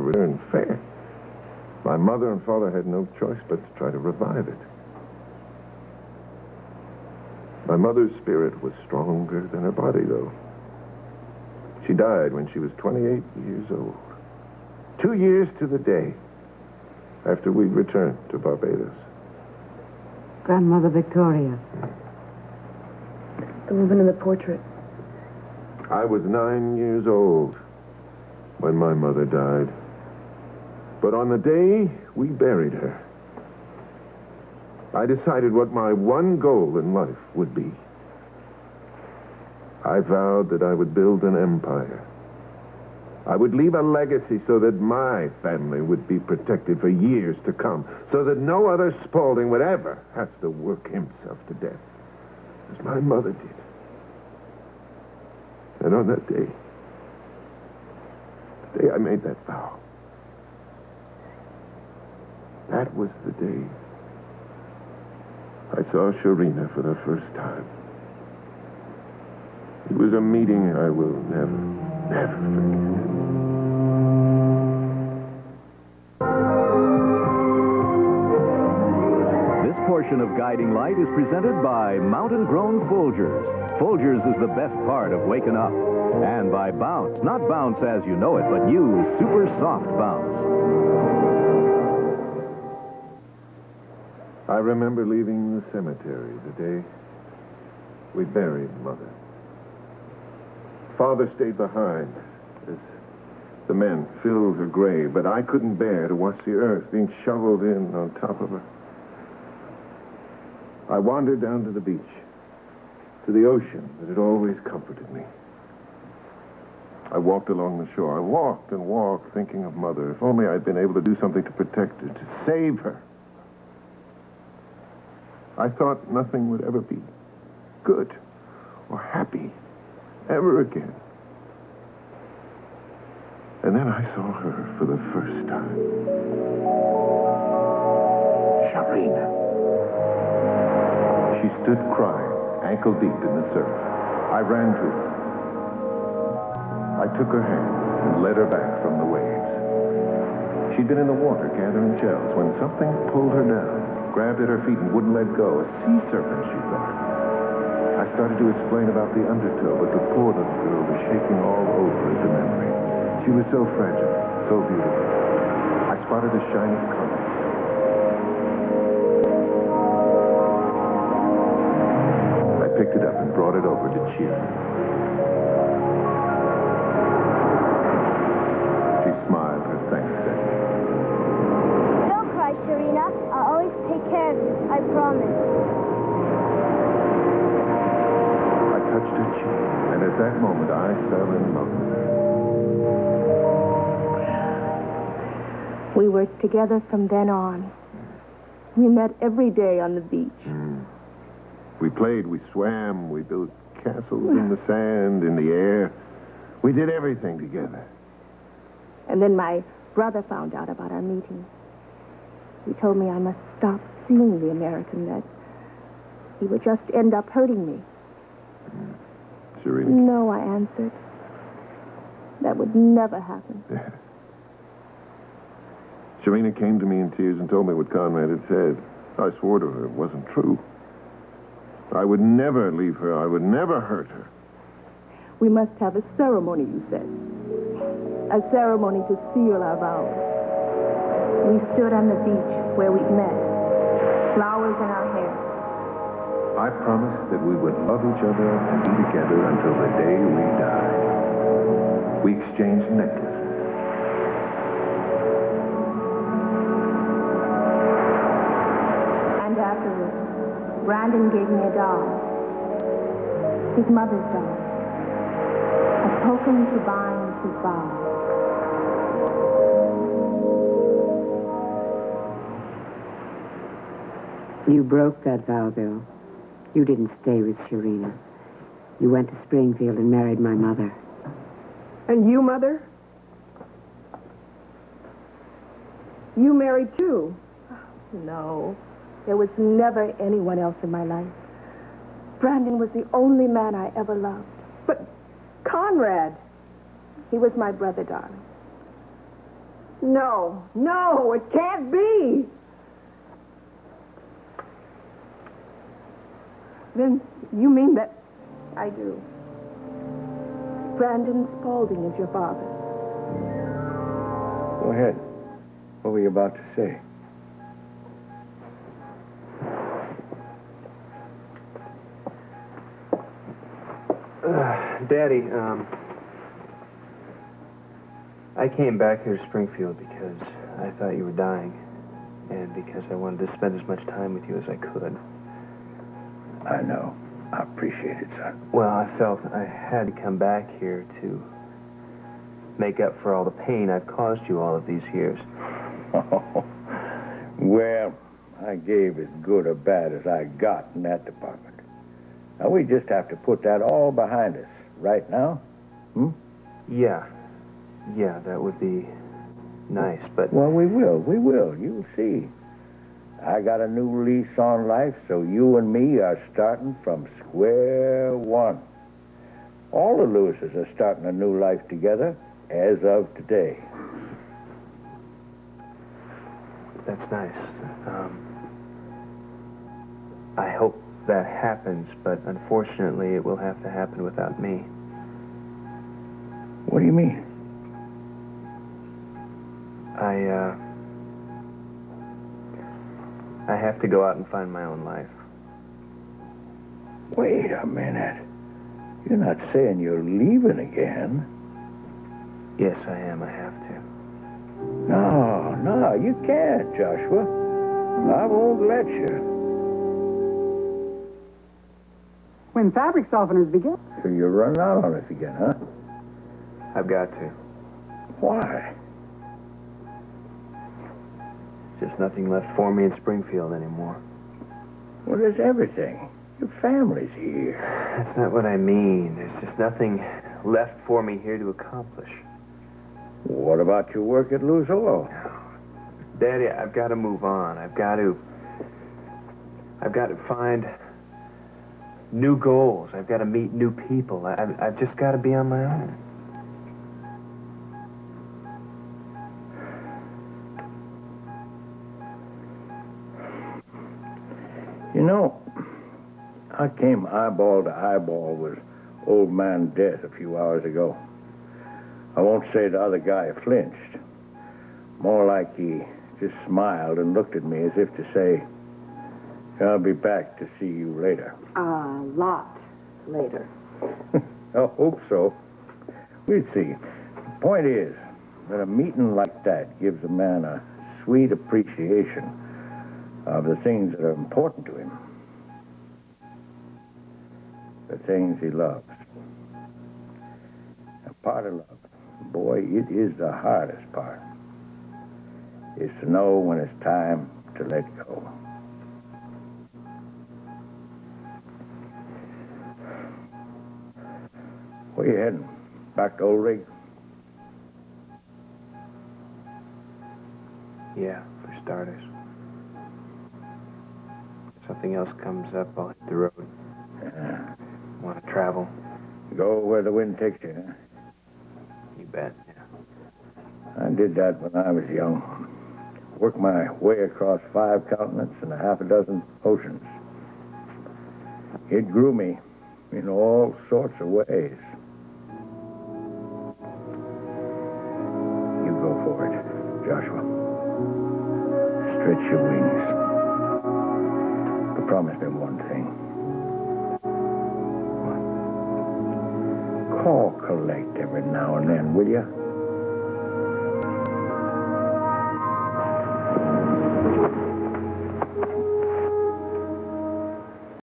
return fair. My mother and father had no choice but to try to revive it. My mother's spirit was stronger than her body, though. She died when she was 28 years old. 2 years to the day after we'd returned to Barbados. Grandmother Victoria. The woman in the portrait. I was 9 years old when my mother died. But on the day we buried her, I decided what my one goal in life would be. I vowed that I would build an empire. I would leave a legacy so that my family would be protected for years to come, so that no other Spaulding would ever have to work himself to death, as my mother did. And on that day, the day I made that vow, that was the day I saw Sharina for the first time. It was a meeting I will never forget. This portion of Guiding Light is presented by Mountain Grown Folgers. Folgers is the best part of waking up. And by Bounce. Not Bounce as you know it, but new super soft Bounce. I remember leaving the cemetery the day we buried Mother. Father stayed behind as the men filled her grave, but I couldn't bear to watch the earth being shoveled in on top of her. I wandered down to the beach, to the ocean that had always comforted me. I walked along the shore. I walked and walked, thinking of Mother. If only I'd been able to do something to protect her, to save her. I thought nothing would ever be good or happy ever again. And then I saw her for the first time. Sharina. She stood crying, ankle deep in the surf. I ran to her. I took her hand and led her back from the waves. She'd been in the water gathering shells when something pulled her down, grabbed at her feet and wouldn't let go. A sea serpent, she thought. I started to explain about the undertow, but the poor little girl was shaking all over at the memory. She was so fragile, so beautiful. I spotted a shiny color. I picked it up and brought it over to cheer. She smiled her thanks at me. Don't cry, Sharina. I'll always take care of you. I promise. I touched her cheek, and at that moment I fell in love with her. We were together from then on. We met every day on the beach. We played, we swam, we built castles in the sand, in the air. We did everything together. And then my brother found out about our meeting. He told me I must stop seeing the American, that he would just end up hurting me. Sharina? No, I answered. That would never happen. Yeah. Sharina came to me in tears and told me what Conrad had said. I swore to her it wasn't true. I would never leave her. I would never hurt her. We must have a ceremony, you said. A ceremony to seal our vows. We stood on the beach where we'd met, flowers in our hair. I promised that we would love each other and be together until the day we died. We exchanged necklaces. And afterwards, Brandon gave me a doll. His mother's doll. A token to bind his vow. You broke that vow, Bill. You didn't stay with Sharina. You went to Springfield and married my mother. And you, Mother? You married too? No, there was never anyone else in my life. Brandon was the only man I ever loved. But Conrad. He was my brother, darling. No, no, it can't be. Then you mean that I do. Brandon Spaulding is your father? Go ahead. What were you about to say? Daddy, I came back here to Springfield because I thought you were dying, and because I wanted to spend as much time with you as I could. I know. I appreciate it, son. Well, I felt I had to come back here to make up for all the pain I've caused you all of these years. Well, I gave as good or bad as I got in that department. Now, we just have to put that all behind us right now. Yeah, that would be nice, but... Well, we will. You'll see. I got a new lease on life, so you and me are starting from square one. All the Lewises are starting a new life together as of today. That's nice. I hope that happens, but unfortunately it will have to happen without me. What do you mean? I have to go out and find my own life. Wait a minute. You're not saying you're leaving again? Yes, I am. I have to. No, you can't, Joshua. I won't let you. When fabric softeners begin. So you're running out on us again, huh? I've got to. Why? There's just nothing left for me in Springfield anymore. Well, there's everything. Your family's here. That's not what I mean. There's just nothing left for me here to accomplish. What about your work at Lewis Oil? Daddy, I've got to move on. I've got to find new goals. I've got to meet new people. I've just got to be on my own. You know, I came eyeball to eyeball with old man Death a few hours ago. I won't say the other guy flinched. More like he just smiled and looked at me as if to say, I'll be back to see you later. A lot later. I hope so. We'll see. The point is that a meeting like that gives a man a sweet appreciation of the things that are important to him. The things he loves. A part of love, boy, it is the hardest part. Is to know when it's time to let go. Where you heading? Back to Old Rig? Yeah, for starters. If something else comes up, I'll hit the road. Want to travel? Go where the wind takes you, huh? You bet, yeah. I did that when I was young. Worked my way across 5 continents and a half a dozen oceans. It grew me in all sorts of ways. You go for it, Joshua. Stretch your wings. But promise me one thing. Call collect every now and then, will you?